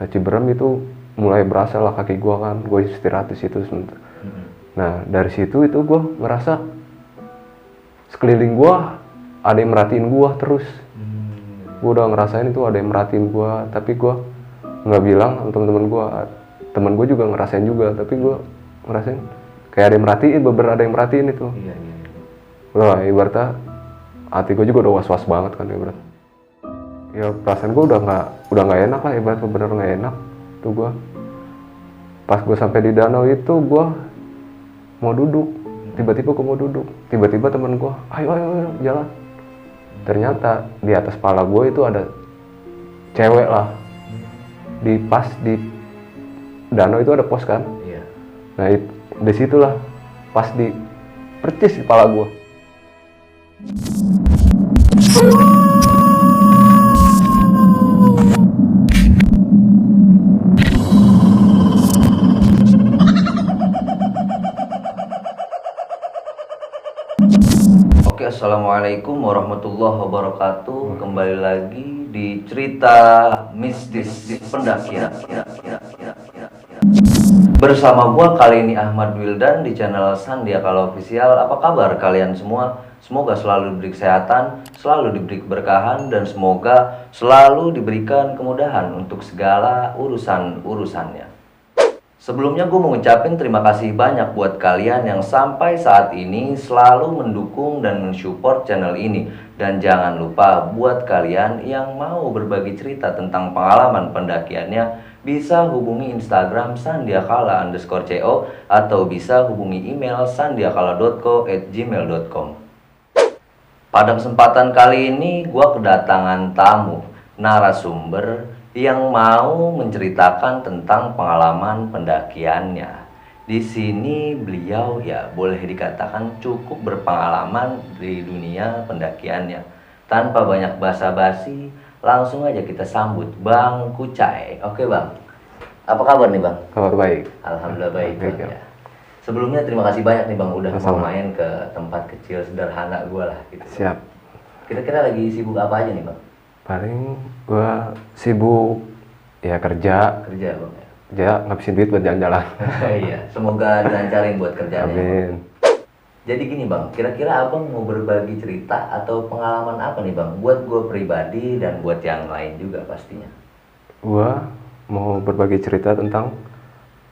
Nah Ciberem itu mulai berasa lah kaki gue kan, gue istirahat di situ sebentar. Nah dari situ itu gue ngerasa sekeliling gue ada yang merhatiin gue terus. Gue udah ngerasain itu ada yang merhatiin gue, tapi gue nggak bilang sama teman-teman gue. Teman gue juga ngerasain juga, tapi gue ngerasain kayak ada yang merhatiin, beberapa ada yang merhatiin itu. Udah ibaratnya hati gue juga udah was-was banget kan ibarat. Ya perasaan gue udah nggak enak lah, ibaratnya bener nggak enak tuh gue. Pas gue sampai di danau itu gue mau duduk, tiba-tiba gue mau duduk, tiba-tiba teman gue ayo jalan. Ternyata di atas kepala gue itu ada cewek lah, pas di danau itu ada pos kan. Nah disitulah pas di percis di kepala gue. Oke, assalamualaikum warahmatullahi wabarakatuh. Kembali lagi di cerita mistis pendakian. Bersama gua kali ini Ahmad Wildan di channel Sandiakala Official. Apa kabar kalian semua? Semoga selalu diberi kesehatan, selalu diberi keberkahan, dan semoga selalu diberikan kemudahan untuk segala urusan-urusannya. Sebelumnya gue mau ngucapin terima kasih banyak buat kalian yang sampai saat ini selalu mendukung dan mensupport channel ini. Dan jangan lupa buat kalian yang mau berbagi cerita tentang pengalaman pendakiannya, bisa hubungi Instagram sandiakala_co atau bisa hubungi email sandiakala.co@gmail.com. Pada kesempatan kali ini gue kedatangan tamu, narasumber yang mau menceritakan tentang pengalaman pendakiannya. Di sini beliau ya boleh dikatakan cukup berpengalaman di dunia pendakiannya. Tanpa banyak basa-basi, langsung aja kita sambut Bang Kucai. Oke Bang, apa kabar nih Bang? Kabar baik. Alhamdulillah baik Bang, ya. Sebelumnya terima kasih banyak nih Bang udah mau Sama. main ke tempat kecil sederhana gue lah gitu. Siap. Kira-kira lagi sibuk apa aja nih Bang? Paling gue sibuk ya kerja Bang ya, ngabisin duit buat jalan-jalan. Iya, semoga dilancarin buat kerjanya. Amin. Jadi gini Bang, kira-kira Abang mau berbagi cerita atau pengalaman apa nih Bang? Buat gue pribadi dan buat yang lain juga pastinya. Gue mau berbagi cerita tentang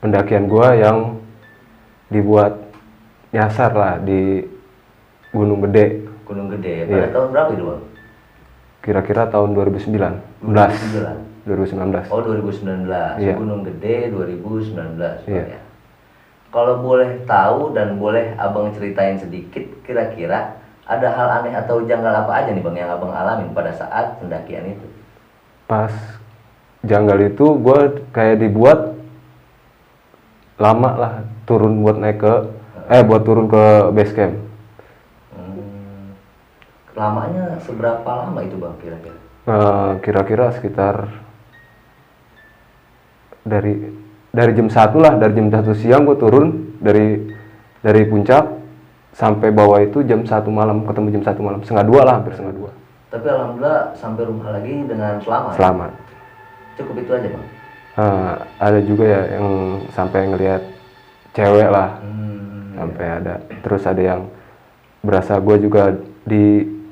pendakian gue yang dibuat nyasar lah di Gunung Gede. Gunung Gede, pada Iya. tahun berapa itu Bang? Kira-kira tahun 2019. 2019. Oh 2019, Iya. Gunung Gede 2019 Bang, Iya. ya. Kalau boleh tahu dan boleh Abang ceritain sedikit, kira-kira ada hal aneh atau janggal apa aja nih Bang yang Abang alamin pada saat pendakian itu? Pas janggal itu gue kayak dibuat lama lah turun buat naik ke buat turun ke base camp. Lamanya seberapa lama itu Bang kira-kira? Kira-kira sekitar dari jam 1 lah, dari jam 1 siang gue turun dari puncak sampai bawah itu jam 1 malam, ketemu jam 1 malam, setengah 2 lah, hampir setengah 2. Tapi alhamdulillah sampai rumah lagi dengan selamat. Selamat. Cukup itu aja Bang? Ada juga ya yang sampai ngelihat cewek lah, sampai iya. ada. Terus ada yang berasa gue juga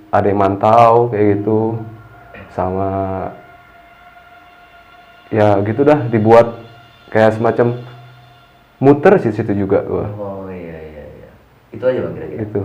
ada yang mantau kayak gitu, sama ya gitu dah, dibuat kayak semacam muter sih situ juga gua. Oh iya. Itu aja Bang kira-kira. Itu.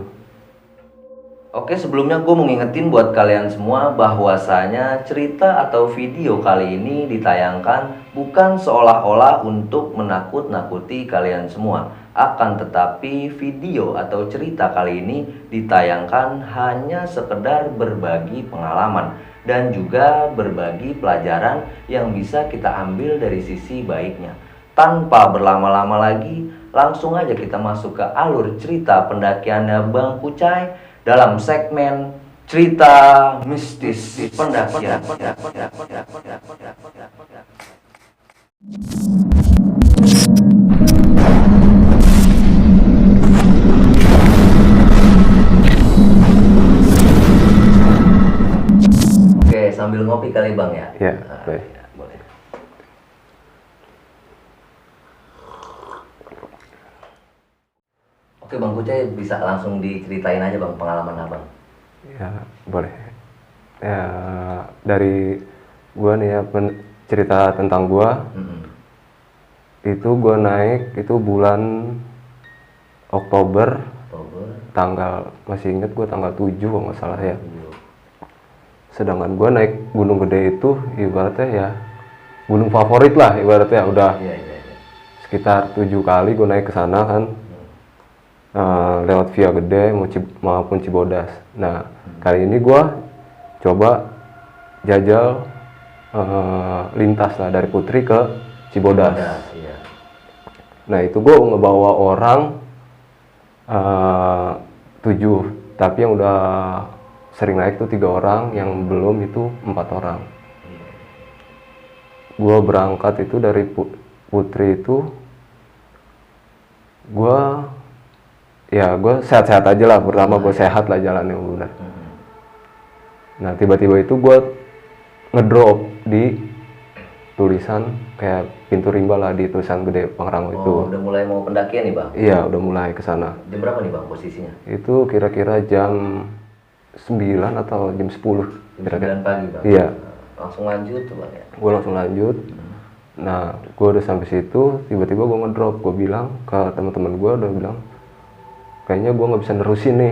Oke, sebelumnya gue mau ngingetin buat kalian semua bahwasanya cerita atau video kali ini ditayangkan bukan seolah-olah untuk menakut-nakuti kalian semua. Akan tetapi video atau cerita kali ini ditayangkan hanya sekedar berbagi pengalaman dan juga berbagi pelajaran yang bisa kita ambil dari sisi baiknya. Tanpa berlama-lama lagi, langsung aja kita masuk ke alur cerita pendakiannya Bang Kucai dalam segmen cerita mistis pendakian. Oke, sambil ngopi kali Bang ya? Ya, Nah, baik. ya, boleh. Oke Bang Kucai, bisa langsung diceritain aja Bang pengalaman Abang. Ya boleh. Ya dari gua nih ya cerita tentang gua. Itu gua naik itu bulan Oktober. Tanggal masih inget gua tanggal 7 kalau nggak salah ya. Sedangkan gua naik Gunung Gede itu ibaratnya ya gunung favorit lah ibaratnya udah sekitar 7 kali gua naik ke sana kan. Lewat Via Gede maupun Cibodas. Nah kali ini gue coba jajal lintas lah dari Putri ke Cibodas. Iya. Nah itu gue ngebawa orang 7, tapi yang udah sering naik tuh 3 orang, yang belum itu 4 orang. Gue berangkat itu dari Putri itu gue sehat-sehat aja lah, pertama gue sehat lah jalannya bener. Nah tiba-tiba itu gue ngedrop di tulisan kayak pintu rimba lah di tulisan Gede Pangrango itu. Udah mulai mau pendakian nih Bang? Iya udah mulai ke sana. Jam berapa nih Bang posisinya? Itu kira-kira jam 9 atau jam 10 jam 9 pagi Bang? Iya. Langsung lanjut tuh Bang ya? Gue langsung lanjut. Nah gue udah sampai situ, tiba-tiba gue ngedrop. Gue bilang ke teman-teman gue, udah bilang kayaknya gue nggak bisa nerusin nih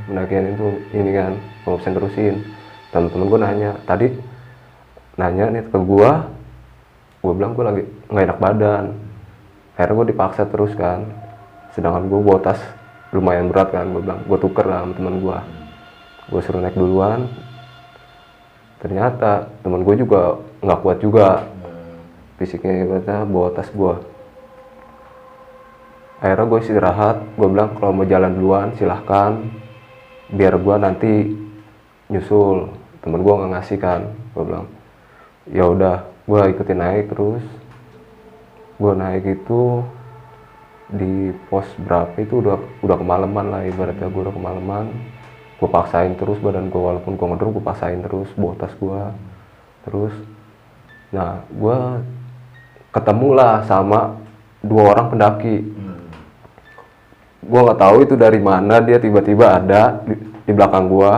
pendakian itu ini kan, gue nggak bisa nerusin. Teman-teman gue nanya nih ke gue bilang gue lagi nggak enak badan. Akhirnya gue dipaksa terus kan, sedangkan gue bawa tas lumayan berat kan. Gue bilang gue tuker lah sama teman gue suruh naik duluan. Ternyata teman gue juga nggak kuat juga fisiknya, ibaratnya bawa tas gue. Akhirnya gue istirahat, gue bilang kalau mau jalan duluan silahkan, biar gue nanti nyusul. Temen gue nggak ngasih kan, gue bilang ya udah, gue ikutin naik terus. Gue naik itu di pos berapa itu udah kemalaman lah ibaratnya, gue udah kemalaman. Gue paksain terus badan gue, walaupun gue ngedrop gue paksain terus bawa tas gue terus. Nah gue ketemulah sama 2 orang pendaki. Gue nggak tahu itu dari mana dia tiba-tiba ada di belakang gue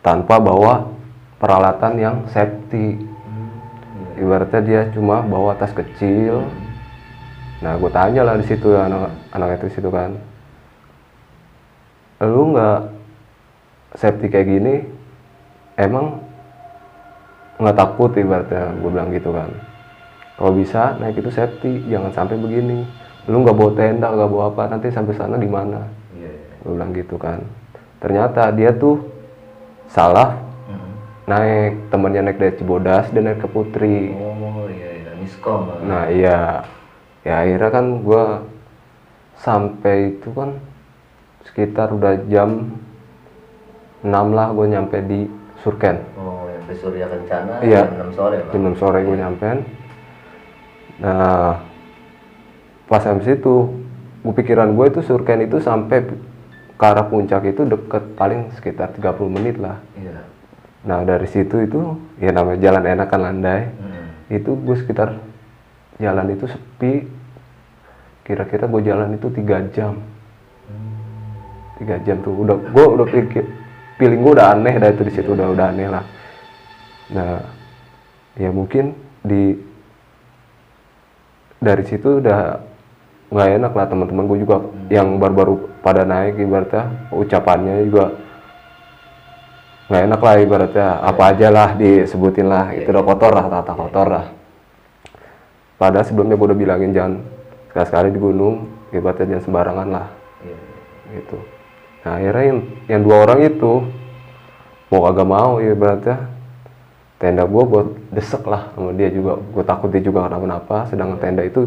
tanpa bawa peralatan yang safety. Ibaratnya dia cuma bawa tas kecil. Nah gue tanya lah di situ anak itu situ kan, lu nggak safety kayak gini emang nggak takut? Ibaratnya gue bilang gitu kan, kalau bisa naik itu safety, jangan sampai begini. Lu nggak bawa tenda, nggak bawa apa, nanti sampai sana di mana? Gue bilang gitu kan. Ternyata dia tuh salah naik, temennya naik dari Cibodas, dia naik ke Putri. Oh iya, miskom. Nah iya, ya akhirnya kan gue sampai itu kan sekitar udah jam 6 lah gue nyampe di Surken. Oh, nyampe Surya Kencana iya, jam 6 sore Bang? Jam 6 sore gue nyampe. Nah pas habis itu pikiran gue itu Surken itu sampai ke arah puncak itu deket, paling sekitar 30 menit lah. Iya. Nah dari situ itu ya namanya jalan enak kan, landai. Itu gue sekitar jalan itu sepi, kira-kira gue jalan itu 3 jam. 3 jam tuh udah feeling gue udah aneh dah itu di situ, udah aneh lah. Nah ya mungkin dari situ udah nggak enak lah. Teman-teman gue juga yang baru-baru pada naik, ibaratnya ucapannya juga nggak enak lah, ibaratnya apa aja lah disebutin lah, itu udah kotor lah, tata kotor lah. Padahal sebelumnya gue udah bilangin jangan sekali-sekali di gunung, ibaratnya jangan sembarangan lah gitu. Nah akhirnya yang 2 orang itu mau kagak mau, ibaratnya tenda gue desek lah sama dia juga. Gue takut dia juga kenapa-napa, sedangkan tenda itu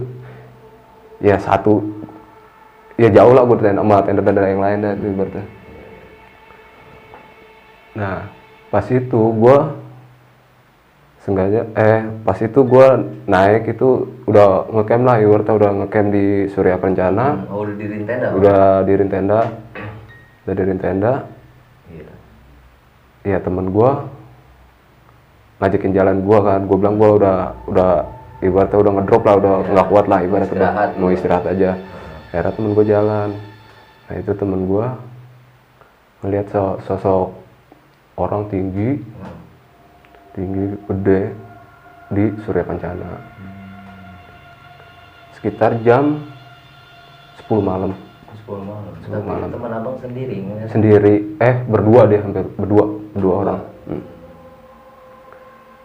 ya satu, ya jauh lah gue sama tenda-tenda yang lain dah itu ibaratnya. Nah pas itu gue sengaja pas itu gue naik itu udah ngecamp lah, ibaratnya udah ngecamp di Surya Kencana. Oh udah diriin tenda? Udah diriin tenda. Iya temen gue ngajakin jalan gue kan, gue bilang gue udah ibaratnya udah ngedrop lah, udah nggak kuat lah, ibaratnya udah mau istirahat aja. Akhirnya temen gue jalan. Nah itu temen gue ngeliat sosok orang tinggi gede di Surya Kencana sekitar jam 10 malam. 10 malam. 10 malam. Teman abang sendiri ngeliat? Sendiri, berdua dia, hampir berdua orang.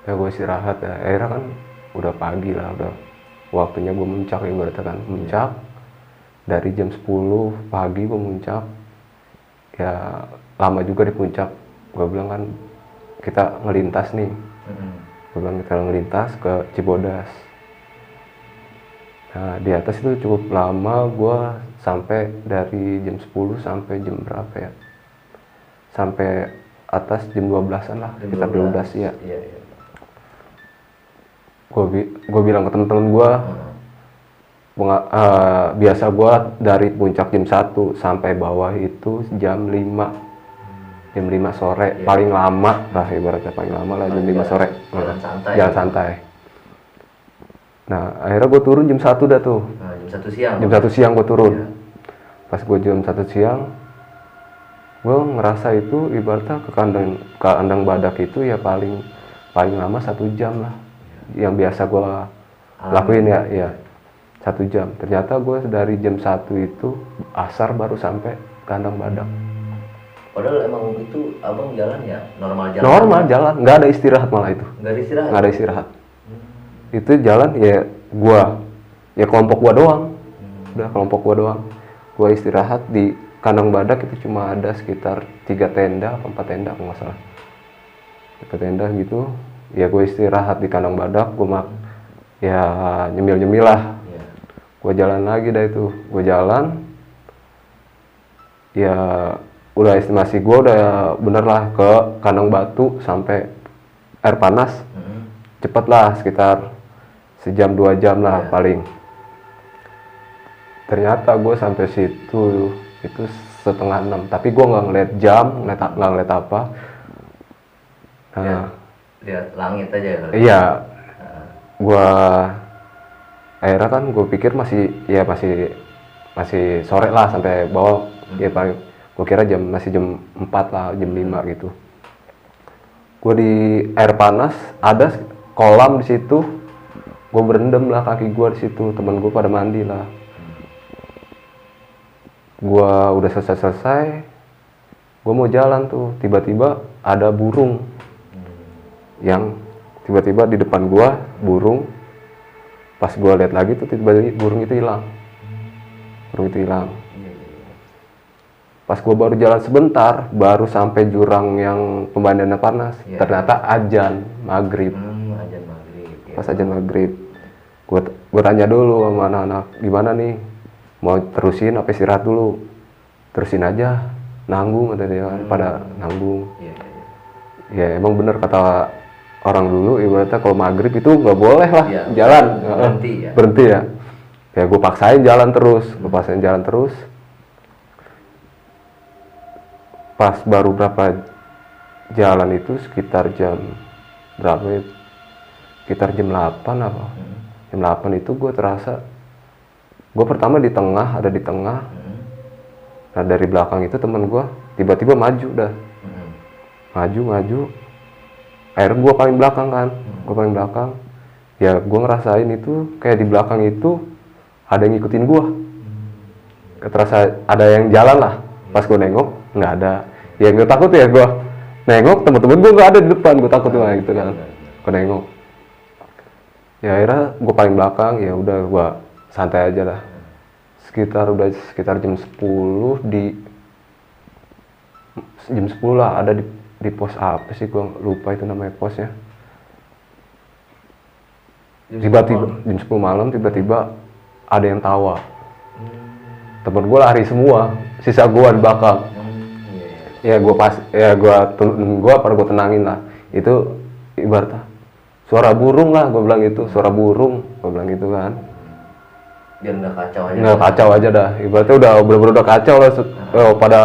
Ya gue istirahat ya, akhirnya kan udah pagi lah, udah waktunya gue muncak ibaratnya kan, muncak dari jam 10 pagi gue muncak. Ya lama juga di puncak, gue bilang kan kita ngelintas nih, gue bilang kita ngelintas ke Cibodas. Nah di atas itu cukup lama, gue sampai dari jam 10 sampai jam berapa ya, sampai atas jam 12-an lah, kita 12 ya. Iya. Gue bilang ke temen-temen gue, biasa gue dari puncak jam 1 sampai bawah itu jam 5 sore, paling lama lah ibaratnya, paling lama lah jam 5 sore. Jalan santai. Nah akhirnya gue turun jam 1 dah tuh. Jam 1 siang? Jam 1 siang gue turun. Pas gue jam 1 siang, gue ngerasa itu ibaratnya ke kandang badak itu ya paling lama 1 jam lah. Yang biasa gue lakuin ya 1 jam. Ternyata gue dari jam 1 itu asar baru sampai kandang badak. Padahal emang itu abang jalan ya normal jalan? Normal jalan, nggak ada istirahat malah itu. Nggak ada istirahat? Nggak ada istirahat. Itu jalan ya kelompok gua doang. Udah kelompok gua doang. Gua istirahat di kandang badak itu cuma ada sekitar 3 tenda atau 4 tenda kalau nggak salah. 3 tenda gitu. Ya gue istirahat di kandang badak, ya nyemil lah. Gue jalan lagi dah itu. Gue jalan, ya udah estimasi gue udah bener lah ke kandang batu sampai air panas. Cepet lah, sekitar sejam 2 jam lah paling. Ternyata gue sampai situ itu 5:30, tapi gue nggak ngeliat jam, nggak ngeliat apa. Lihat langit aja kali. Iya. Gue akhirnya kan gue pikir masih sore lah sampai bawah. Ya paling gue kira masih jam 4 lah, jam 5 gitu. Gue di air panas, ada kolam di situ. Gue berendam lah kaki gue di situ, temen gue pada mandi lah. Gue udah selesai, gue mau jalan tuh, tiba-tiba ada burung yang tiba-tiba di depan gue, burung. Pas gue lihat lagi tuh tiba-tiba burung itu hilang. Pas gue baru jalan sebentar, baru sampai jurang yang pemandian panas, ternyata azan maghrib. Pas azan maghrib, gue tanya dulu sama anak-anak, gimana nih, mau terusin apa istirahat dulu? Terusin aja, nanggung kata dia, pada nanggung. Ya emang bener kata orang dulu, ibaratnya kalau maghrib itu nggak boleh lah jalan, berhenti ya. Ya gue paksain jalan terus, Pas baru berapa jalan itu sekitar jam berapa ya? Sekitar jam 8 apa? Jam 8 itu gue terasa, gue pertama ada di tengah. Nah dari belakang itu temen gue tiba-tiba maju dah. Maju. Akhirnya gue paling belakang kan. Ya gue ngerasain itu kayak di belakang itu ada yang ngikutin gue. Terasa ada yang jalan lah. Pas gue nengok nggak ada. Ya gue takut ya, gue nengok temen-temen gue nggak ada di depan, gue takut lah gitu kan. Gue nengok. Ya akhirnya gue paling belakang, ya udah gue santai aja lah. Sekitar jam 10 lah ada di pos apa sih, gue lupa itu namanya posnya. Tiba-tiba jam 10 malam tiba-tiba ada yang tawa. Temen gue lari semua, sisa gue di belakang. Ya gue tenangin lah. Itu ibaratnya suara burung lah, gue bilang gitu, gitu kan. Biar nggak kacau aja dah. Ibaratnya udah bener-bener udah kacau lah. Pada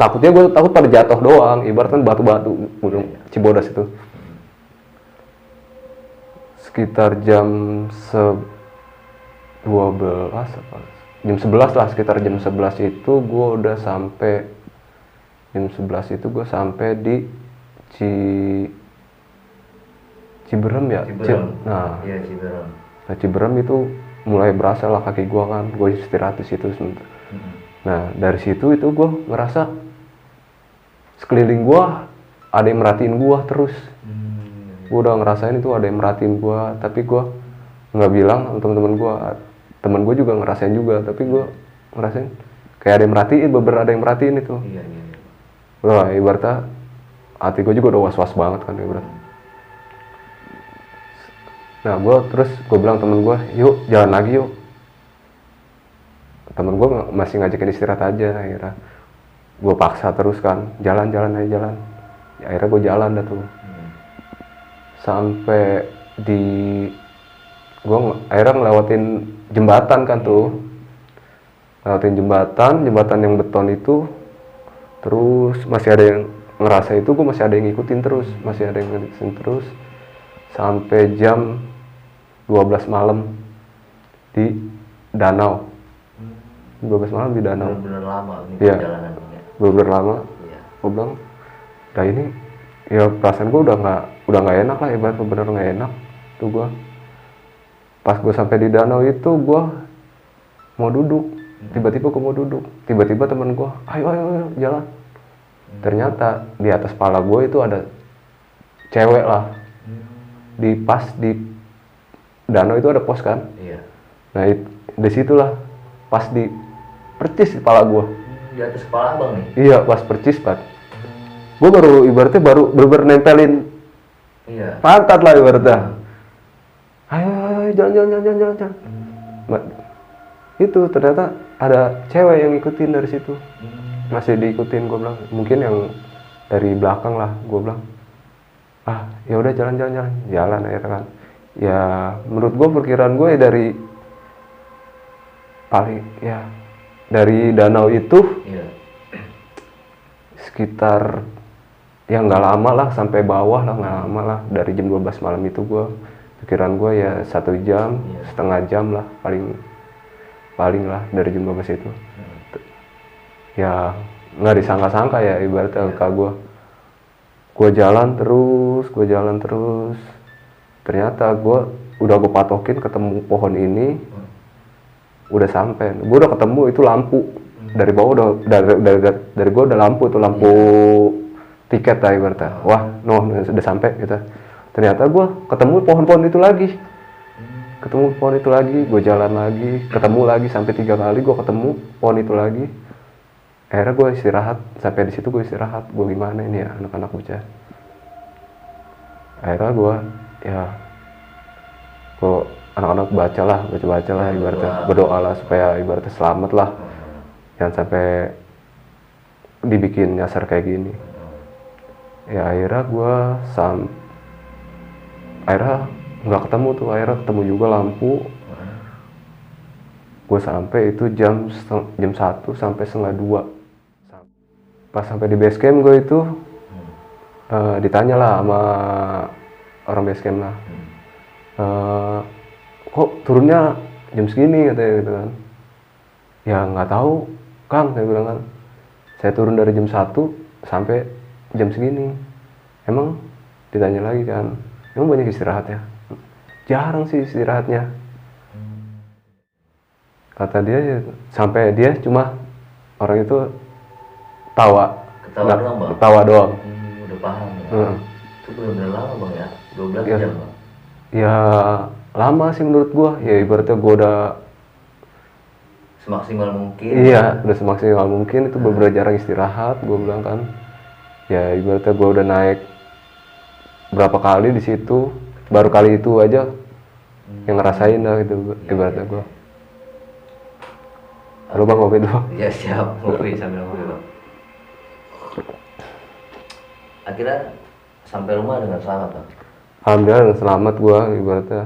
takutnya gue takut pada jatuh doang. Ibaratnya batu-batu gunung Cibodas itu. Sekitar jam 12 apa? jam 11 lah, sekitar jam 11 itu gue udah sampai, jam 11 itu gue sampai di Ciberem ya. Nah, iya Ciberem. Nah, Ciberem itu mulai berasa lah kaki gue kan, gue istirahat di situ sebentar. Nah, dari situ itu gue ngerasa sekeliling gue ada yang merhatiin gue terus. Gue udah ngerasain itu ada yang merhatiin gue, tapi gue nggak bilang sama teman-teman gue. Temen gue juga ngerasain juga, tapi gue ngerasain kayak ada yang merhatiin, beberapa ada yang merhatiin itu. Iya. Wah, ibaratnya hati gue juga udah was-was banget kan ibaratnya. Nah, gue bilang temen gue, yuk jalan lagi yuk. Temen gue masih ngajakin istirahat aja. Akhirnya gue paksa terus kan, jalan. Ya, akhirnya gue jalan dah tuh. Sampai gue akhirnya ngelewatin jembatan kan tuh. Ngelewatin jembatan yang beton itu. Terus masih ada yang ngerasa itu, gue masih ada yang ngikutin terus. Sampai jam 12 malam di danau. 12 malam di danau. Bener-bener lama nih perjalanannya. Bener-bener lama. Iya. Gue bilang, nah ini ya perasaan gue udah nggak enak lah, ibaratnya bener nggak enak. Tuh gue pas gue sampai di danau itu gue mau duduk. Tiba-tiba gue mau duduk. Tiba-tiba temen gue, ayo jalan. Ternyata di atas kepala gue itu ada cewek lah. Pas di danau itu ada pos kan. Iya. Nah di situlah pas di percis di kepala gue. Di atas kepala abang nih? Iya, pas percis Pak. Gue ibaratnya baru nempelin. Iya. Pantat lah ibaratnya. Ayo jalan. Itu ternyata ada cewek yang ngikutin dari situ. Masih diikutin, gue bilang. Mungkin yang dari belakang lah, gue bilang. Ya udah jalan akhirnya kan. Ya menurut gue perkiraan gue dari danau itu sekitar ya nggak lama lah sampai bawah lah, nggak lama lah. Dari jam 12 malam itu gue pikiran gue ya 1 jam, setengah jam lah paling lah dari jam 12 itu. Ya nggak disangka-sangka ya ibaratnya ke gue jalan terus. Ternyata gue udah patokin ketemu pohon ini, udah sampai. Gue udah ketemu itu lampu dari bawah dari gue udah lampu tuh, lampu tiket lah ibaratnya. Wah, udah sampai gitu. Ternyata gue ketemu pohon-pohon itu lagi. Gue jalan lagi, ketemu lagi sampai 3 kali gue ketemu pohon itu lagi. Akhirnya gue istirahat, sampai di situ gue istirahat. Gue gimana ini ya anak-anak bocah. Akhirnya gue anak-anak baca lah ibaratnya, berdoa lah supaya ibaratnya selamat lah. Jangan sampai dibikin nyasar kayak gini. Ya akhirnya gue nggak ketemu tuh, akhirnya ketemu juga lampu. Gue sampai itu jam 1 sampai setengah 2. Pas sampai di base camp gue itu ditanya lah sama orang base camp lah, kok turunnya jam segini katanya gitu kan. Ya nggak tahu Kang, saya bilang kan, saya turun dari jam 1 sampai jam segini. Emang ditanya lagi kan, emang banyak istirahat ya? Jarang sih istirahatnya. Kata dia, sampai dia cuma orang itu ketawa doang. Udah paham ya. Itu benar-benar lama bang ya, 12 jam bang. Ya lama sih menurut gua. Ya ibaratnya gua udah semaksimal mungkin. Iya, udah semaksimal mungkin. Itu beberapa jarang istirahat, gua bilang kan. Ya ibaratnya gua udah naik berapa kali di situ, baru kali itu aja yang ngerasain dah gitu ibaratnya gua. Halo bang, ngopi dulu. Ya siap, ngopi sambil ngopi bang. Akhirnya sampai rumah dengan selamat bang? Alhamdulillah dengan selamat gue ibaratnya.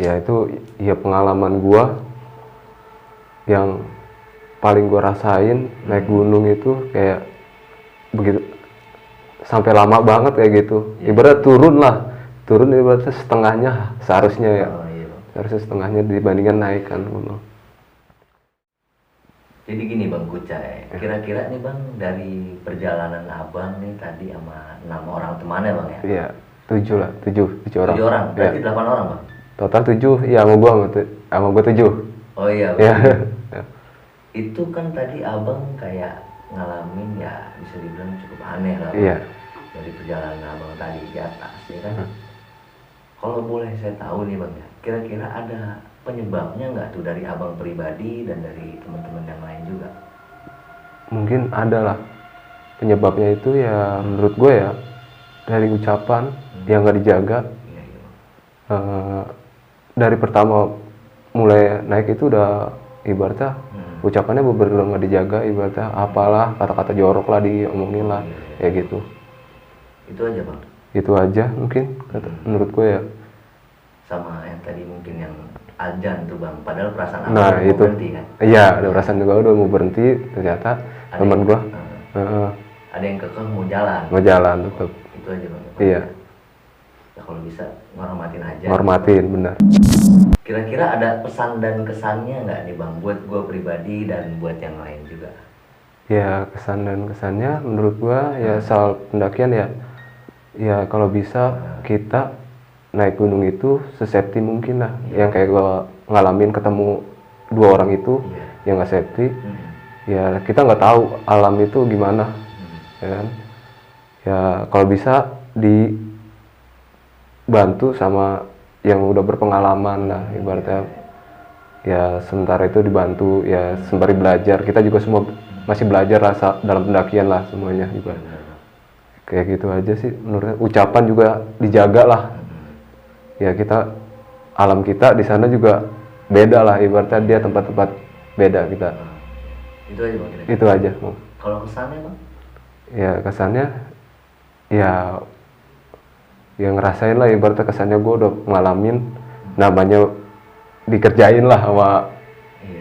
Ya itu ya pengalaman gue yang paling gue rasain naik gunung itu kayak begitu sampai lama banget kayak gitu. Ibarat turun ibaratnya setengahnya seharusnya ya. Seharusnya setengahnya dibandingkan naik kan gunung. Jadi gini Bang Kucai, kira-kira nih Bang dari perjalanan Abang nih tadi sama 6 orang temannya Bang ya? Iya, 7 lah, 7 orang. 7 orang, berarti Iya. 8 orang Bang? Total 7, ya sama gua 7. Oh iya Iya. Bang. Itu kan tadi Abang kayak ngalamin ya bisa dibilang cukup aneh lah Bang. Iya. Dari perjalanan Abang tadi di atas ya kan? Kalau boleh saya tahu nih Bang ya, kira-kira ada penyebabnya nggak tuh dari Abang pribadi dan dari teman-teman yang lain juga? Mungkin ada lah. Penyebabnya itu ya menurut gue ya dari ucapan yang nggak dijaga. Iya iya Bang. Dari pertama mulai naik itu udah ibaratnya ucapannya bener-bener nggak dijaga, ibaratnya apalah kata-kata jorok lah diomongin lah, kayak gitu. Itu aja Bang. Itu aja mungkin menurut gue ya. Sama yang tadi mungkin yang azan tuh Bang, padahal perasaan Abang Nah udah mau itu berhenti kan? iya, ada perasaan juga udah mau berhenti, ternyata Ada teman yang- gue Ada yang kekeh mau jalan. mau jalan tetap. Itu aja Bang. Iya. Ya, kalau bisa ngormatin aja. Ngormatin bener. Kira-kira ada pesan dan kesannya nggak nih Bang buat gue pribadi dan buat yang lain juga? Ya kesan dan kesannya menurut gua ya soal pendakian ya kalau bisa kita naik gunung itu sesafety mungkin lah. Yang kayak gua ngalamin ketemu 2 orang itu yang nggak safety, ya kita nggak tahu alam itu gimana, ya kan. Ya kalau bisa dibantu sama yang udah berpengalaman lah, ibaratnya ya sementara itu dibantu ya sembari belajar. Kita juga semua masih belajar rasa dalam pendakian lah semuanya juga. Kayak gitu aja sih menurutnya. Ucapan juga dijaga lah. Ya kita alam kita di sana juga beda lah, ibaratnya dia tempat-tempat beda kita. Itu aja Bang kira-kira. Itu aja. Kalau kesannya Bang? Ya kesannya ya ngerasain lah, ibaratnya kesannya gue udah ngalamin namanya dikerjain lah sama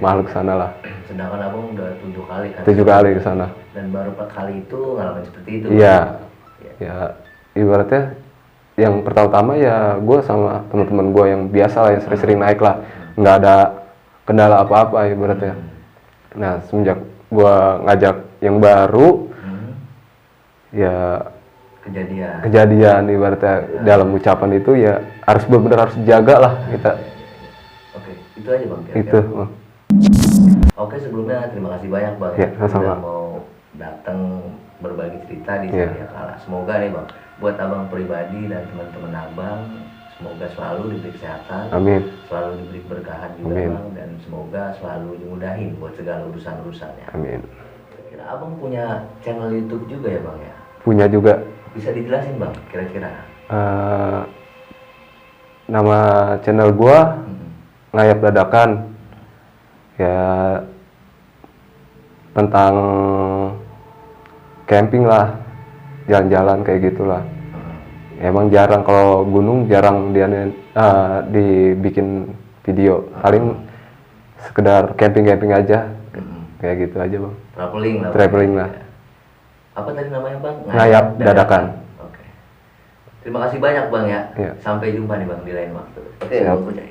makhluk sana lah. Sedangkan Abang udah 7 kali kan? 7 kali ke sana. Dan baru 4 kali itu ngalamin seperti itu. Iya. Ya ibaratnya yang pertama-tama ya gue sama teman-teman gue yang biasa lah, yang sering-sering naik lah, nggak ada kendala apa-apa ibaratnya. Nah semenjak gue ngajak yang baru, ya kejadian ibaratnya dalam ucapan itu ya harus benar-benar harus dijaga lah kita. Oke, itu aja Bang kira-kira. Itu. Oke, sebelumnya terima kasih banyak Bang Ya, sama-sama. udah mau datang berbagi cerita di Sedia Kala. Semoga nih Bang, buat Abang pribadi dan teman-teman Abang, semoga selalu diberi kesehatan, Amin. selalu diberi berkahan juga Amin. Bang, dan semoga selalu dimudahin buat segala urusan-urusannya. Amin. Kira Abang punya channel YouTube juga ya Bang ya? Punya juga. Bisa dijelasin Bang, kira-kira? Nama channel gua Ngayap Dadakan. Ya tentang camping lah, jalan-jalan kayak gitulah. Emang jarang, kalau gunung jarang dibikin video, paling sekedar camping-camping aja, kayak gitu aja Bang. Traveling lah. Traveling lah. Apa tadi namanya Bang? Ngayap Dadakan. Oke. Terima kasih banyak Bang ya. Iya. Sampai jumpa nih Bang di lain waktu. Oke, Siap. Bang Kucai.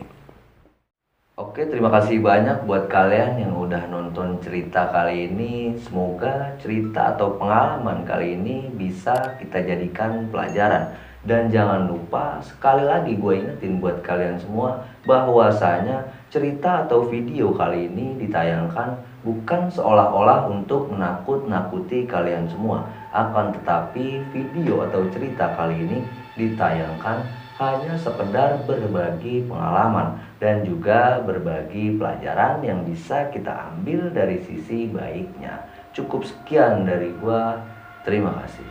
Oke, terima kasih banyak buat kalian yang udah nonton cerita kali ini. Semoga cerita atau pengalaman kali ini bisa kita jadikan pelajaran. Dan jangan lupa, sekali lagi gue ingetin buat kalian semua, bahwasanya cerita atau video kali ini ditayangkan bukan seolah-olah untuk menakut-nakuti kalian semua. Akan tetapi video atau cerita kali ini ditayangkan hanya sekedar berbagi pengalaman dan juga berbagi pelajaran yang bisa kita ambil dari sisi baiknya. Cukup sekian dari gua. Terima kasih.